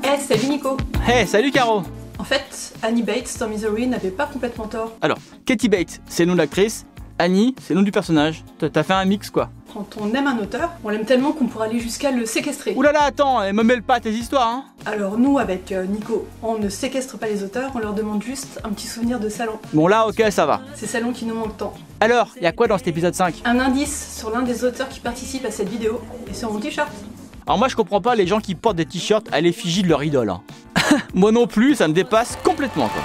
Hey, salut Nico. Hey, salut Caro. En fait, Annie Bates dans Misery n'avait pas complètement tort. Alors, Katie Bates, c'est le nom de l'actrice. Annie, c'est le nom du personnage. T'as fait un mix, quoi. Quand on aime un auteur, on l'aime tellement qu'on pourra aller jusqu'à le séquestrer. Oulala, attends, me mêle pas à tes histoires, hein. Alors nous, avec Nico, on ne séquestre pas les auteurs, on leur demande juste un petit souvenir de salon. Bon là, ok, ça va. Ces salons qui nous manquent tant. Alors, y a quoi dans cet épisode 5? Un indice sur l'un des auteurs qui participent à cette vidéo, et sur mon t-shirt. Alors moi, je comprends pas les gens qui portent des t-shirts à l'effigie de leur idole, hein. Moi non plus, ça me dépasse complètement, quoi.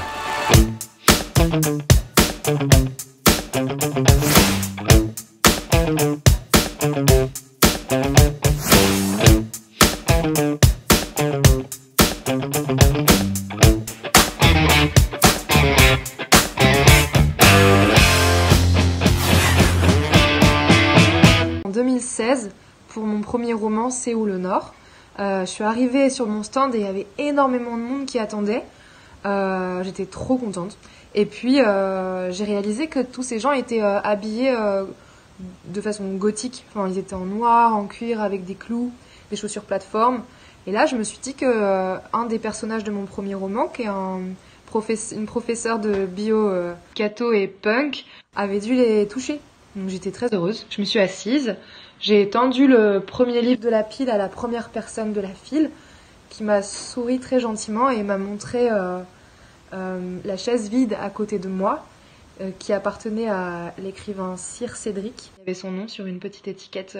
En 2016, pour mon premier roman, Séoul au Nord, je suis arrivée sur mon stand et il y avait énormément de monde qui attendait. J'étais trop contente. Et puis, j'ai réalisé que tous ces gens étaient habillés de façon gothique. Enfin, ils étaient en noir, en cuir, avec des clous, des chaussures plateforme. Et là, je me suis dit que un des personnages de mon premier roman, qui est une professeure de bio catho et punk, avait dû les toucher. Donc j'étais très heureuse. Je me suis assise. J'ai tendu le premier livre de la pile à la première personne de la file, qui m'a souri très gentiment et m'a montré la chaise vide à côté de moi, qui appartenait à l'écrivain Sir Cédric. Il y avait son nom sur une petite étiquette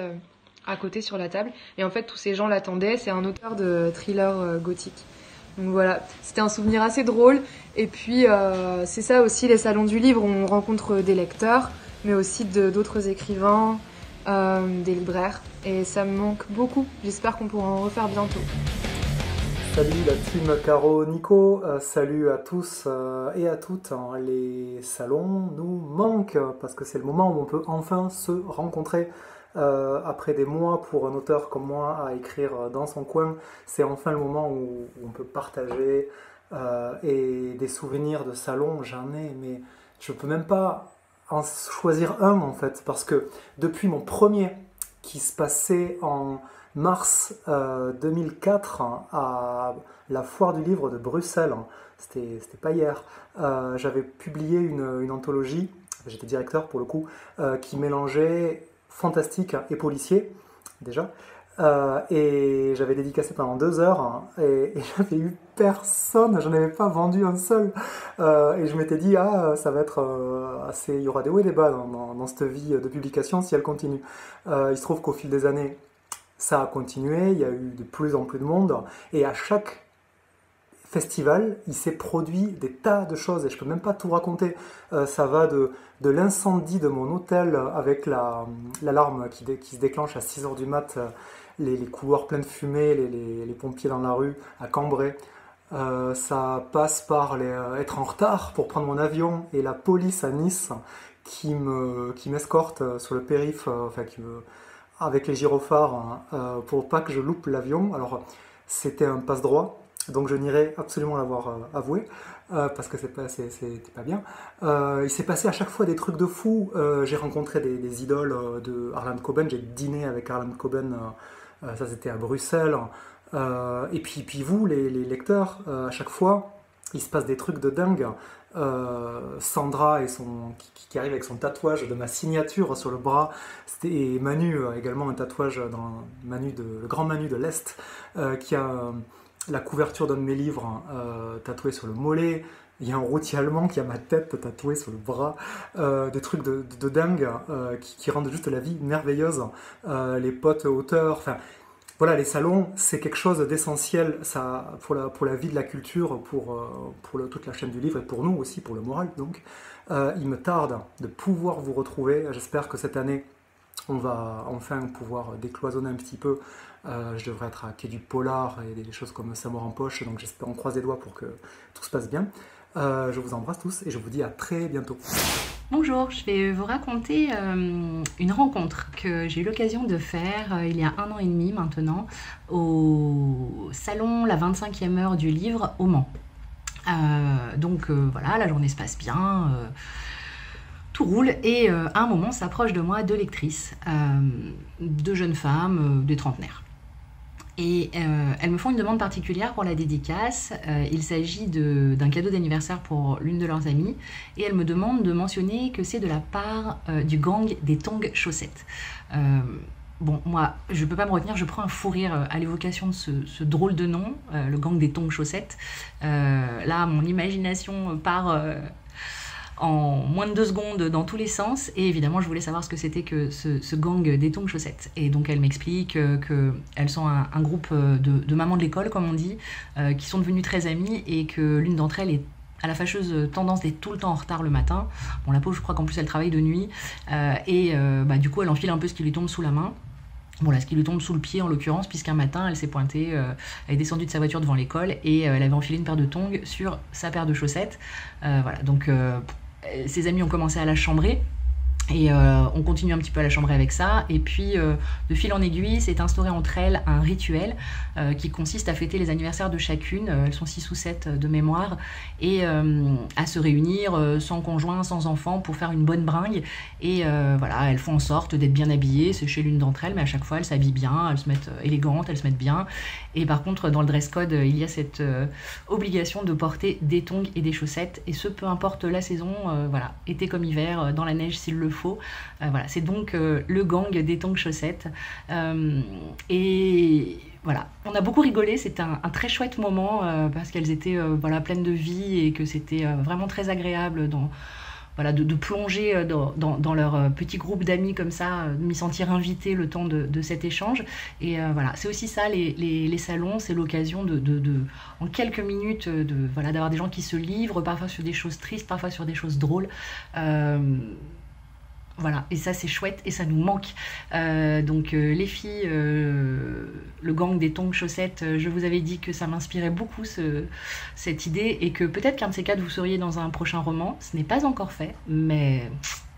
à côté sur la table. Et en fait, tous ces gens l'attendaient. C'est un auteur de thriller gothique. Donc voilà, c'était un souvenir assez drôle. Et puis, c'est ça aussi, les salons du livre. On rencontre des lecteurs, mais aussi d'autres écrivains, des libraires. Et ça me manque beaucoup. J'espère qu'on pourra en refaire bientôt. Salut la team Caro, Nico, salut à tous et à toutes. Les salons nous manquent parce que c'est le moment où on peut enfin se rencontrer. Après des mois pour un auteur comme moi à écrire dans son coin, c'est enfin le moment où on peut partager et des souvenirs de salon, j'en ai, mais je peux même pas en choisir un en fait, parce que depuis mon premier qui se passait en mars 2004 à la foire du livre de Bruxelles, c'était pas hier, j'avais publié une anthologie, j'étais directeur pour le coup, qui mélangeait fantastique et policier déjà, et j'avais dédicacé pendant 2 heures et j'avais eu personne, j'en avais pas vendu un seul, et je m'étais dit ça va être assez, il y aura des hauts et des bas dans cette vie de publication si elle continue. Il se trouve qu'au fil des années ça a continué, il y a eu de plus en plus de monde, et à chaque festival, il s'est produit des tas de choses, et je peux même pas tout raconter. Ça va de l'incendie de mon hôtel avec l'alarme qui se déclenche à 6h du mat, les couloirs pleins de fumée, les pompiers dans la rue, à Cambrai. Ça passe par être en retard pour prendre mon avion, et la police à Nice qui m'escorte sur le périph', avec les gyrophares, pour pas que je loupe l'avion. Alors, c'était un passe-droit, donc je n'irai absolument l'avoir avoué, parce que c'était pas bien. Il s'est passé à chaque fois des trucs de fou. J'ai rencontré des idoles de Harlan Coben, j'ai dîné avec Harlan Coben, ça c'était à Bruxelles. Et puis vous, les lecteurs, à chaque fois, il se passe des trucs de dingue. Sandra qui arrive avec son tatouage de ma signature sur le bras, et Manu également un tatouage le grand Manu de l'Est, qui a la couverture d'un de mes livres tatouée sur le mollet. Il y a un routier allemand qui a ma tête tatouée sur le bras, des trucs de dingue qui rendent juste la vie merveilleuse. Les potes auteurs, enfin voilà, les salons, c'est quelque chose d'essentiel pour la vie de la culture, pour toute la chaîne du livre, et pour nous aussi, pour le moral. Donc, il me tarde de pouvoir vous retrouver. J'espère que cette année, on va enfin pouvoir décloisonner un petit peu. Je devrais être à Quai du Polar et des choses comme ça mort en poche, donc j'espère, on croise les doigts pour que tout se passe bien. Je vous embrasse tous et je vous dis à très bientôt. Bonjour, je vais vous raconter une rencontre que j'ai eu l'occasion de faire il y a 1 an et demi maintenant au salon La 25e heure du livre au Mans. Voilà, la journée se passe bien, tout roule et à un moment s'approche de moi 2 lectrices, 2 jeunes femmes, des trentenaires. Et elles me font une demande particulière pour la dédicace. Il s'agit d'un cadeau d'anniversaire pour l'une de leurs amies. Et elles me demandent de mentionner que c'est de la part du gang des tongs chaussettes. Bon, moi, je peux pas me retenir, je prends un fou rire à l'évocation de ce drôle de nom, le gang des tongs chaussettes. Là, mon imagination part en moins de 2 secondes dans tous les sens. Et évidemment, je voulais savoir ce que c'était que ce gang des tongs chaussettes. Et donc, elle m'explique qu'elles sont un groupe de mamans de l'école, comme on dit, qui sont devenues très amies et que l'une d'entre elles est à la fâcheuse tendance d'être tout le temps en retard le matin. Bon, la pauvre, je crois qu'en plus, elle travaille de nuit. Du coup, elle enfile un peu ce qui lui tombe sous la main. Bon, là, ce qui lui tombe sous le pied, en l'occurrence, puisqu'un matin, elle s'est pointée, elle est descendue de sa voiture devant l'école et elle avait enfilé une paire de tongs sur sa paire de chaussettes. Voilà, donc ses amis ont commencé à la chambrer. Et on continue un petit peu à la chambrer avec ça. Et puis, de fil en aiguille, s'est instauré entre elles un rituel qui consiste à fêter les anniversaires de chacune. Elles sont 6 ou 7 de mémoire. Et à se réunir sans conjoint, sans enfant, pour faire une bonne bringue. Et voilà, elles font en sorte d'être bien habillées. C'est chez l'une d'entre elles, mais à chaque fois, elles s'habillent bien. Elles se mettent élégantes, elles se mettent bien. Et par contre, dans le dress code, il y a cette obligation de porter des tongs et des chaussettes. Et ce, peu importe la saison, voilà, été comme hiver, dans la neige s'il le faut. Voilà, c'est donc le gang des tongs chaussettes. Et voilà, on a beaucoup rigolé, c'était un très chouette moment parce qu'elles étaient voilà, pleines de vie et que c'était vraiment très agréable de plonger dans leur petit groupe d'amis comme ça, de m'y sentir invitée le temps de cet échange. Et voilà, c'est aussi ça, les salons, c'est l'occasion en quelques minutes, d'avoir des gens qui se livrent, parfois sur des choses tristes, parfois sur des choses drôles. Voilà, et ça c'est chouette et ça nous manque. Donc les filles, le gang des tongs chaussettes, je vous avais dit que ça m'inspirait beaucoup cette idée et que peut-être qu'un de ces quatre vous seriez dans un prochain roman. Ce n'est pas encore fait, mais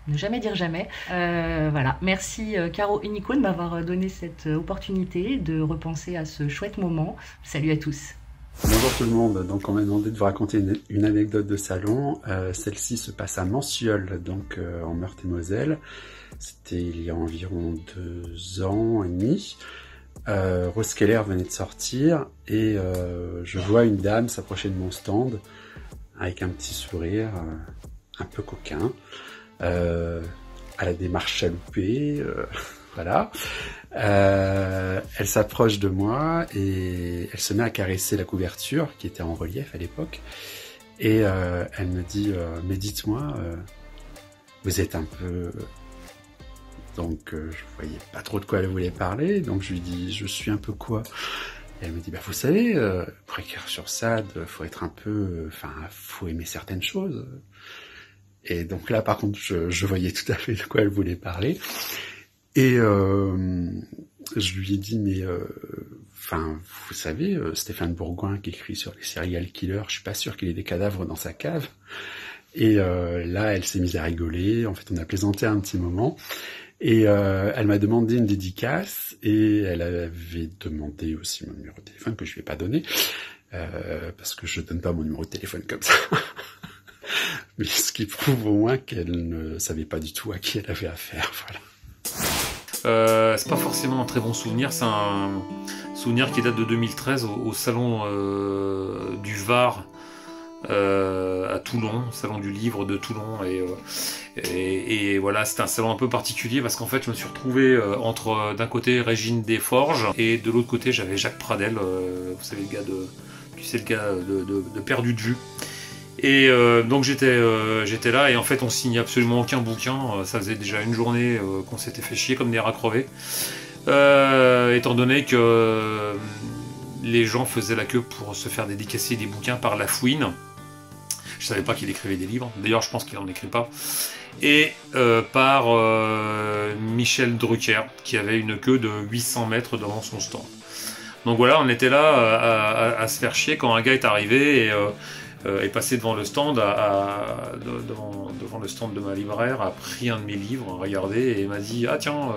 ne jamais dire jamais. Voilà, merci Caro et Nico de m'avoir donné cette opportunité de repenser à ce chouette moment. Salut à tous. Bonjour tout le monde, donc on m'a demandé de vous raconter une anecdote de salon. Celle-ci se passe à Manciol, donc en Meurthe-et-Moselle. C'était il y a environ 2 ans et demi. Rose Keller venait de sortir et je vois une dame s'approcher de mon stand avec un petit sourire un peu coquin, à la démarche chaloupée, voilà. Elle s'approche de moi et elle se met à caresser la couverture qui était en relief à l'époque et elle me dit mais dites-moi, vous êtes un peu... Donc je voyais pas trop de quoi elle voulait parler, donc je lui dis je suis un peu quoi? Et elle me dit bah vous savez, pour écrire sur Sade, faut être un peu, faut aimer certaines choses. Et donc là par contre je voyais tout à fait de quoi elle voulait parler. Et je lui ai dit mais vous savez, Stéphane Bourgoin qui écrit sur les serial killers, je suis pas sûr qu'il ait des cadavres dans sa cave. Et là elle s'est mise à rigoler, en fait on a plaisanté un petit moment et elle m'a demandé une dédicace et elle avait demandé aussi mon numéro de téléphone que je lui ai pas donné parce que je donne pas mon numéro de téléphone comme ça. Mais ce qui prouve au moins qu'elle ne savait pas du tout à qui elle avait affaire, voilà. C'est pas forcément un très bon souvenir, c'est un souvenir qui date de 2013 au salon du Var à Toulon, salon du livre de Toulon et voilà, c'était un salon un peu particulier parce qu'en fait je me suis retrouvé entre d'un côté Régine Desforges et de l'autre côté j'avais Jacques Pradel, vous savez le gars de Perdu de vue. Et donc j'étais là et en fait on signait absolument aucun bouquin, ça faisait déjà une journée qu'on s'était fait chier comme des rats crevés, étant donné que les gens faisaient la queue pour se faire dédicacer des bouquins par La Fouine. Je savais pas qu'il écrivait des livres, d'ailleurs je pense qu'il en écrit pas, et par Michel Drucker qui avait une queue de 800 mètres devant son stand. Donc voilà, on était là à se faire chier quand un gars est arrivé et est passé devant le stand, devant le stand de ma libraire, a pris un de mes livres, a regardé et m'a dit « Ah tiens,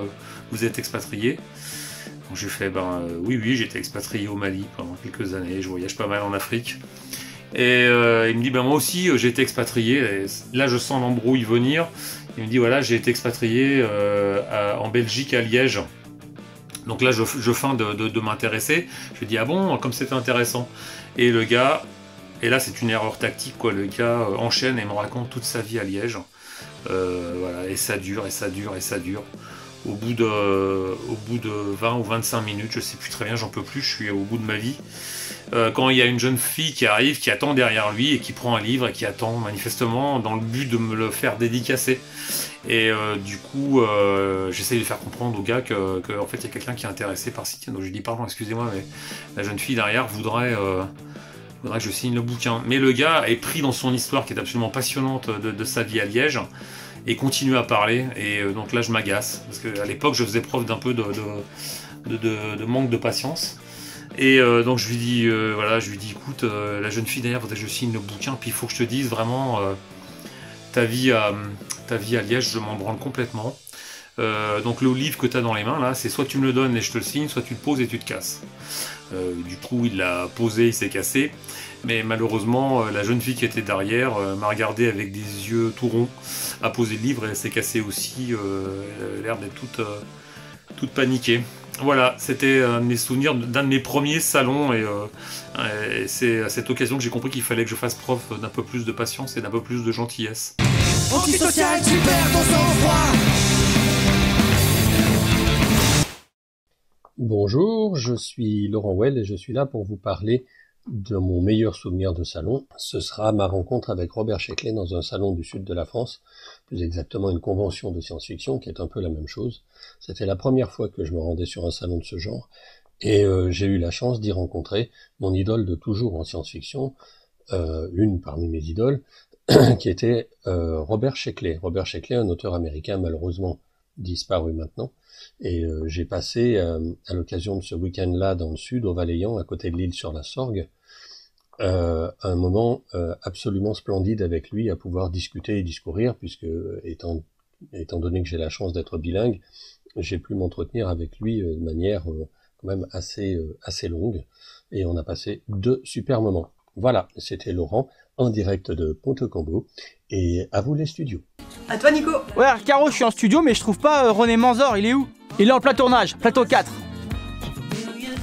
vous êtes expatrié ?» Donc j'ai fait oui, j'étais expatrié au Mali pendant quelques années, je voyage pas mal en Afrique. Et il me dit moi aussi j'ai été expatrié, et là je sens l'embrouille venir. Il me dit voilà, j'ai été expatrié en Belgique à Liège. Donc là, je feins de m'intéresser. Je dis, ah bon, comme c'était intéressant. Et le gars, et là c'est une erreur tactique, quoi. Le gars enchaîne et me raconte toute sa vie à Liège. Voilà, et ça dure, et ça dure, et ça dure. Au bout de 20 ou 25 minutes, je sais plus très bien, j'en peux plus, je suis au bout de ma vie. Quand il y a une jeune fille qui arrive, qui attend derrière lui et qui prend un livre et qui attend manifestement dans le but de me le faire dédicacer. Et du coup, j'essaye de faire comprendre au gars que en fait il y a quelqu'un qui est intéressé par ce titre. Donc je lui dis pardon, excusez-moi, mais la jeune fille derrière voudrait que je signe le bouquin. Mais le gars est pris dans son histoire qui est absolument passionnante de sa vie à Liège et continue à parler. Et donc là je m'agace parce qu'à l'époque je faisais preuve d'un peu de manque de patience. Et donc je lui dis écoute, la jeune fille derrière voudrait que je signe le bouquin, puis il faut que je te dise vraiment ta vie à Liège, je m'en branle complètement. Donc le livre que tu as dans les mains là, c'est soit tu me le donnes et je te le signe, soit tu le poses et tu te casses. Du coup il l'a posé, il s'est cassé, mais malheureusement la jeune fille qui était derrière m'a regardé avec des yeux tout ronds, a posé le livre et elle s'est cassée aussi, elle a l'air d'être toute paniquée. Voilà, c'était un de mes souvenirs d'un de mes premiers salons et c'est à cette occasion que j'ai compris qu'il fallait que je fasse preuve d'un peu plus de patience et d'un peu plus de gentillesse. Antisocial, tu perds ton sang-froid. Bonjour, je suis Laurent Well et je suis là pour vous parler de mon meilleur souvenir de salon. Ce sera ma rencontre avec Robert Sheckley dans un salon du sud de la France, plus exactement une convention de science-fiction qui est un peu la même chose. C'était la première fois que je me rendais sur un salon de ce genre et j'ai eu la chance d'y rencontrer mon idole de toujours en science-fiction, une parmi mes idoles, qui était Robert Sheckley. Robert Sheckley, un auteur américain malheureusement disparu maintenant. Et j'ai passé, à l'occasion de ce week-end-là dans le sud, au Valéant, à côté de l'île sur la Sorgue, un moment absolument splendide avec lui, à pouvoir discuter et discourir, puisque étant donné que j'ai la chance d'être bilingue, j'ai pu m'entretenir avec lui de manière quand même assez longue, et on a passé 2 super moments. Voilà, c'était Laurent, en direct de Ponte-Combo, et à vous les studios. À toi Nico. Ouais, Caro, je suis en studio, mais je trouve pas René Manzor, il est où? Il est en plein tournage, plateau 4.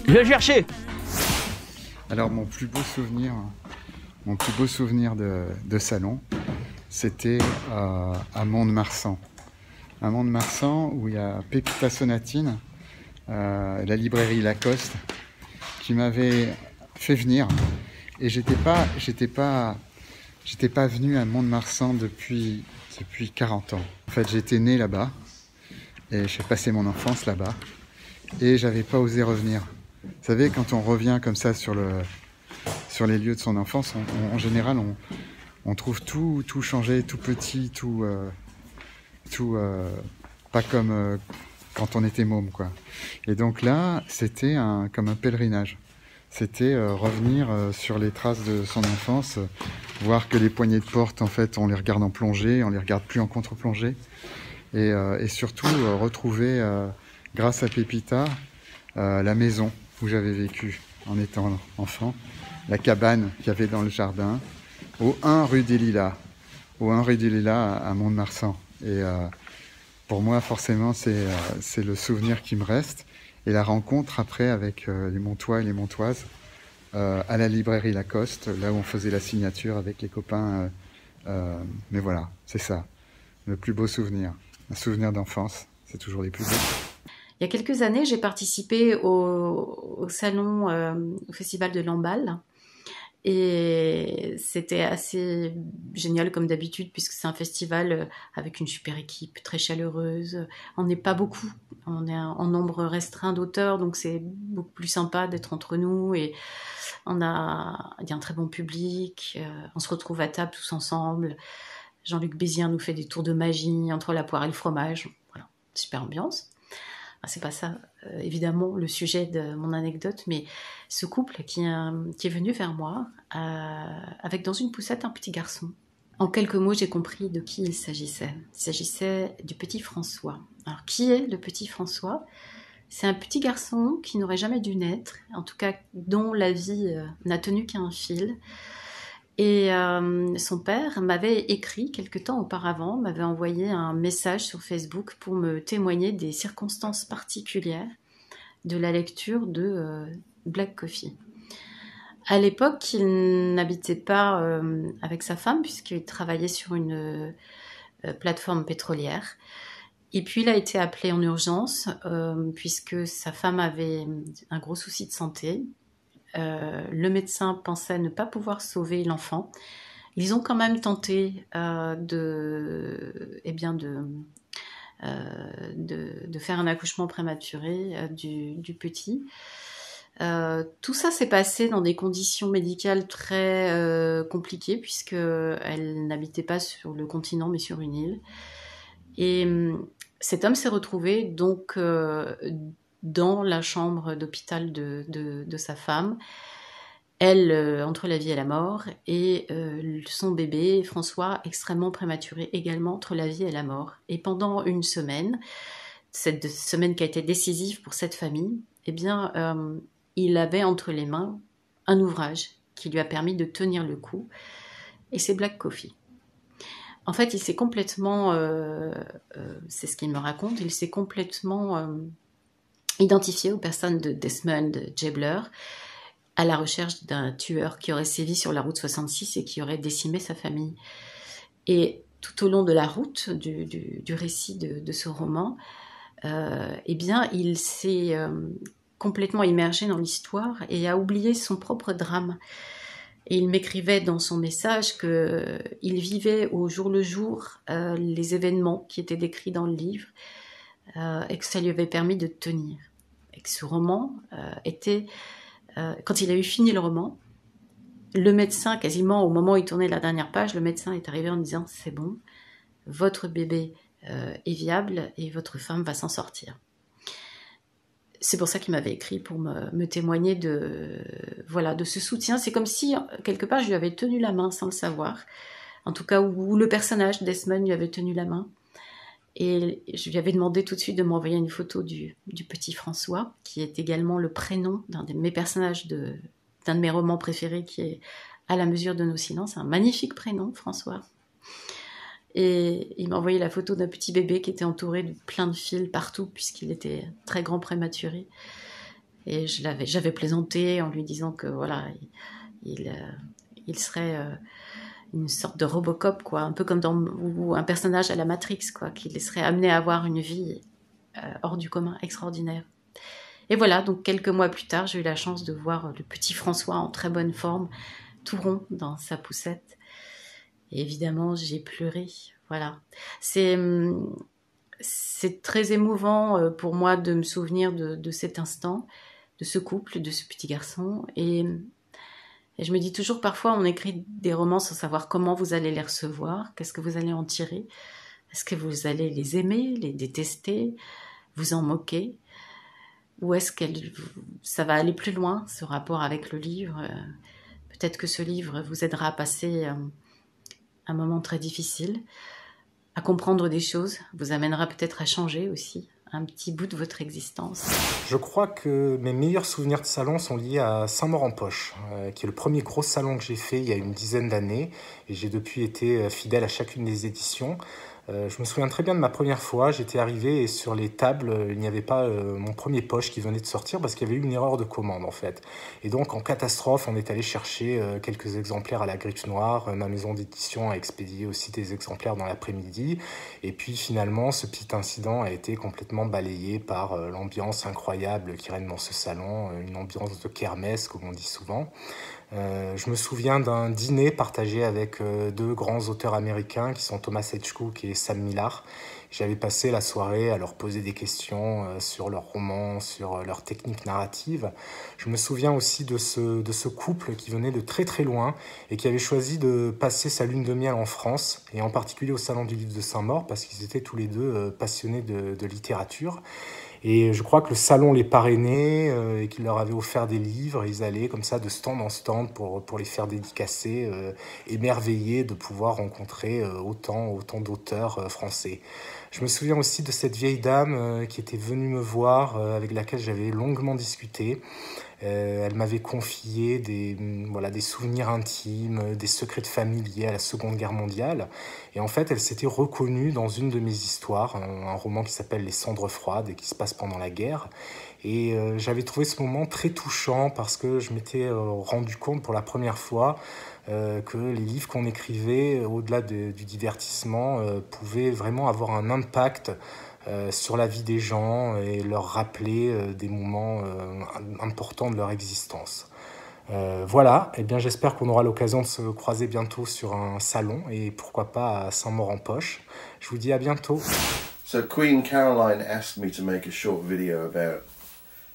Je vais le chercher. Alors mon plus beau souvenir de salon, c'était à Mont-de-Marsan. À Mont-de-Marsan, où il y a Pépita Sonatine, la librairie Lacoste, qui m'avait fait venir. Et j'étais pas venu à Mont-de-Marsan depuis 40 ans. En fait, j'étais né là-bas et j'ai passé mon enfance là-bas et j'avais pas osé revenir. Vous savez, quand on revient comme ça sur les lieux de son enfance, en général, on trouve tout changé, tout petit, tout pas comme quand on était môme, quoi. Et donc là, c'était comme un pèlerinage. C'était revenir sur les traces de son enfance, voir que les poignées de porte, en fait, on les regarde en plongée, on les regarde plus en contre-plongée, et surtout retrouver, grâce à Pépita, la maison où j'avais vécu en étant enfant, la cabane qu'il y avait dans le jardin, au 1 rue des Lilas, à Mont-de-Marsan. Et pour moi, forcément, c'est le souvenir qui me reste. Et la rencontre après avec les Montois et les Montoises à la librairie Lacoste, là où on faisait la signature avec les copains. Mais voilà, c'est ça, le plus beau souvenir. Un souvenir d'enfance, c'est toujours les plus beaux. Il y a quelques années, j'ai participé au salon, au festival de Lamballe. Et c'était assez génial comme d'habitude, puisque c'est un festival avec une super équipe, très chaleureuse. On n'est pas beaucoup, on est en nombre restreint d'auteurs, donc c'est beaucoup plus sympa d'être entre nous. Et il y a un très bon public, on se retrouve à table tous ensemble. Jean-Luc Bézien nous fait des tours de magie entre la poire et le fromage. Voilà, super ambiance. C'est pas ça, évidemment, le sujet de mon anecdote, mais ce couple qui est venu vers moi avec dans une poussette un petit garçon. En quelques mots, j'ai compris de qui il s'agissait. Il s'agissait du petit François. Alors, qui est le petit François ? C'est un petit garçon qui n'aurait jamais dû naître, en tout cas dont la vie n'a tenu qu'à un fil. Et son père m'avait écrit quelque temps auparavant, m'avait envoyé un message sur Facebook pour me témoigner des circonstances particulières de la lecture de Black Coffee. À l'époque, il n'habitait pas avec sa femme puisqu'il travaillait sur une plateforme pétrolière. Et puis, il a été appelé en urgence puisque sa femme avait un gros souci de santé. Le médecin pensait ne pas pouvoir sauver l'enfant. Ils ont quand même tenté de faire un accouchement prématuré du petit. Tout ça s'est passé dans des conditions médicales très compliquées puisqu'elle n'habitait pas sur le continent mais sur une île. Et cet homme s'est retrouvé donc dans la chambre d'hôpital de sa femme, elle entre la vie et la mort, et son bébé François extrêmement prématuré également entre la vie et la mort. Et pendant une semaine, cette semaine qui a été décisive pour cette famille, eh bien il avait entre les mains un ouvrage qui lui a permis de tenir le coup, et c'est Black Coffee. En fait, il s'est complètement, c'est ce qu'il me raconte, il s'est complètement identifié aux personnes de Desmond Gabler, à la recherche d'un tueur qui aurait sévi sur la route 66 et qui aurait décimé sa famille. Et tout au long de la route du récit de ce roman, eh bien, il s'est complètement immergé dans l'histoire et a oublié son propre drame. Et il m'écrivait dans son message qu'il vivait au jour le jour les événements qui étaient décrits dans le livre et que ça lui avait permis de tenir. Et que ce roman était... quand il a eu fini le roman, le médecin, quasiment au moment où il tournait la dernière page, le médecin est arrivé en disant « C'est bon, votre bébé est viable et votre femme va s'en sortir ». C'est pour ça qu'il m'avait écrit, pour me témoigner de ce soutien. C'est comme si, quelque part, je lui avais tenu la main sans le savoir. En tout cas, où le personnage Desmond lui avait tenu la main. Et je lui avais demandé tout de suite de m'envoyer une photo du petit François, qui est également le prénom d'un de mes personnages, d'un de mes romans préférés, qui est À la mesure de nos silences. Un magnifique prénom, François. Et il m'a envoyé la photo d'un petit bébé qui était entouré de plein de fils partout, puisqu'il était très grand prématuré. Et j'avais plaisanté en lui disant que voilà, il serait une sorte de Robocop, quoi, un peu comme ou un personnage à la Matrix, quoi, qu'il serait amené à avoir une vie hors du commun, extraordinaire. Et voilà, donc quelques mois plus tard, j'ai eu la chance de voir le petit François en très bonne forme, tout rond dans sa poussette. Et évidemment, j'ai pleuré. Voilà. C'est très émouvant pour moi de me souvenir de cet instant, de ce couple, de ce petit garçon. Et je me dis toujours, parfois, on écrit des romans sans savoir comment vous allez les recevoir, qu'est-ce que vous allez en tirer. Est-ce que vous allez les aimer, les détester, vous en moquer? Ou est-ce que ça va aller plus loin, ce rapport avec le livre? Peut-être que ce livre vous aidera à passer... un moment très difficile, à comprendre des choses, vous amènera peut-être à changer aussi un petit bout de votre existence. Je crois que mes meilleurs souvenirs de salon sont liés à Saint-Maur-en-Poche, qui est le premier gros salon que j'ai fait il y a une dizaine d'années, et j'ai depuis été fidèle à chacune des éditions. Je me souviens très bien de ma première fois, j'étais arrivé et sur les tables, il n'y avait pas mon premier poche qui venait de sortir parce qu'il y avait eu une erreur de commande en fait. Et donc en catastrophe, on est allé chercher quelques exemplaires à la Griffe Noire. Ma maison d'édition a expédié aussi des exemplaires dans l'après-midi. Et puis finalement, ce petit incident a été complètement balayé par l'ambiance incroyable qui règne dans ce salon, une ambiance de kermesse comme on dit souvent. Je me souviens d'un dîner partagé avec deux grands auteurs américains qui sont Thomas Hedgecock et Sam Millar. J'avais passé la soirée à leur poser des questions sur leurs romans, sur leur technique narrative. Je me souviens aussi de ce couple qui venait de très très loin et qui avait choisi de passer sa lune de miel en France, et en particulier au Salon du Livre de Saint-Maur, parce qu'ils étaient tous les deux passionnés de littérature. Et je crois que le salon les parrainait et qu'il leur avait offert des livres. Ils allaient comme ça de stand en stand pour les faire dédicacer, émerveillés de pouvoir rencontrer autant d'auteurs français. Je me souviens aussi de cette vieille dame qui était venue me voir, avec laquelle j'avais longuement discuté. Elle m'avait confié des souvenirs intimes, des secrets de famille liés à la Seconde Guerre mondiale. Et en fait, elle s'était reconnue dans une de mes histoires, un roman qui s'appelle Les Cendres froides et qui se passe pendant la guerre. Et j'avais trouvé ce moment très touchant parce que je m'étais rendu compte pour la première fois que les livres qu'on écrivait, au-delà du divertissement, pouvaient vraiment avoir un impact sur la vie des gens et leur rappeler des moments importants de leur existence. Voilà, eh bien j'espère qu'on aura l'occasion de se croiser bientôt sur un salon et pourquoi pas à Saint-Maur-en-Poche. Je vous dis à bientôt. So Queen Caroline asked me to make a short video about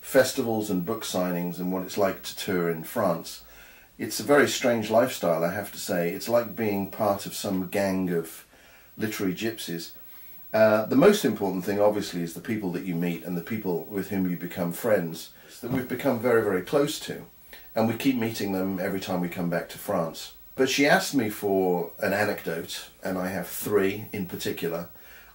festivals and book signings and what it's like to tour in France. It's a very strange lifestyle, I have to say. It's like being part of some gang of literary gypsies. The most important thing, obviously, is the people that you meet and the people with whom you become friends that we've become very, very close to. And we keep meeting them every time we come back to France. But she asked me for an anecdote, and I have 3 in particular.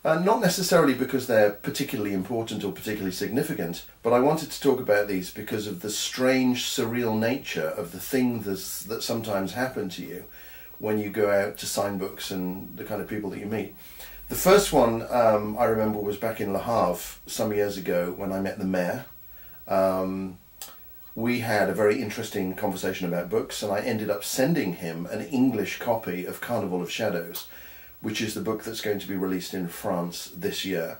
Not necessarily because they're particularly important or particularly significant, but I wanted to talk about these because of the strange, surreal nature of the things that sometimes happen to you when you go out to sign books and the kind of people that you meet. The first one I remember was back in Le Havre some years ago when I met the mayor. We had a very interesting conversation about books, and I ended up sending him an English copy of Carnival of Shadows, which is the book that's going to be released in France this year.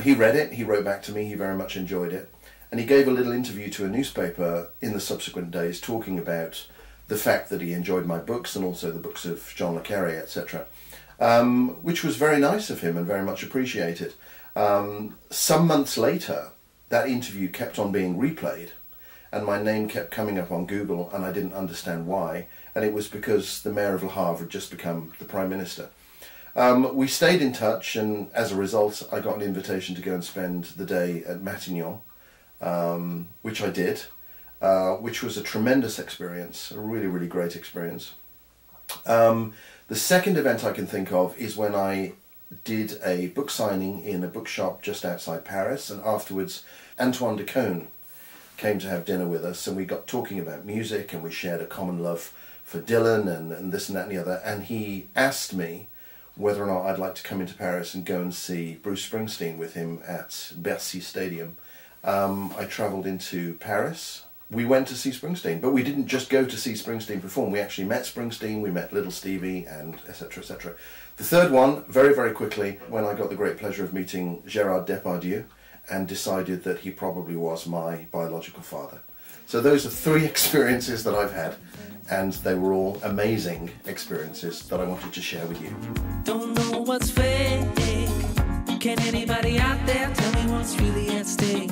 He read it, he wrote back to me, he very much enjoyed it, and he gave a little interview to a newspaper in the subsequent days talking about the fact that he enjoyed my books and also the books of Jean Le Carré, etc., which was very nice of him and very much appreciated. Some months later, that interview kept on being replayed, and my name kept coming up on Google, and I didn't understand why, and it was because the Mayor of Le Havre had just become the Prime Minister. We stayed in touch, and as a result I got an invitation to go and spend the day at Matignon, which I did, which was a tremendous experience, a really, really great experience. The second event I can think of is when I did a book signing in a bookshop just outside Paris, and afterwards Antoine de Caunes came to have dinner with us, and we got talking about music, and we shared a common love for Dylan and this and that and the other, and he asked me whether or not I'd like to come into Paris and go and see Bruce Springsteen with him at Bercy Stadium. I travelled into Paris. We went to see Springsteen, but we didn't just go to see Springsteen perform. We actually met Springsteen, we met Little Stevie, and etc., etc. The third one, very, very quickly, when I got the great pleasure of meeting Gérard Depardieu and decided that he probably was my biological father. So those are 3 experiences that I've had, and they were all amazing experiences that I wanted to share with you. Don't know what's fake. Can anybody out there tell me what's really at stake?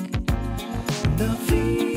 The fear.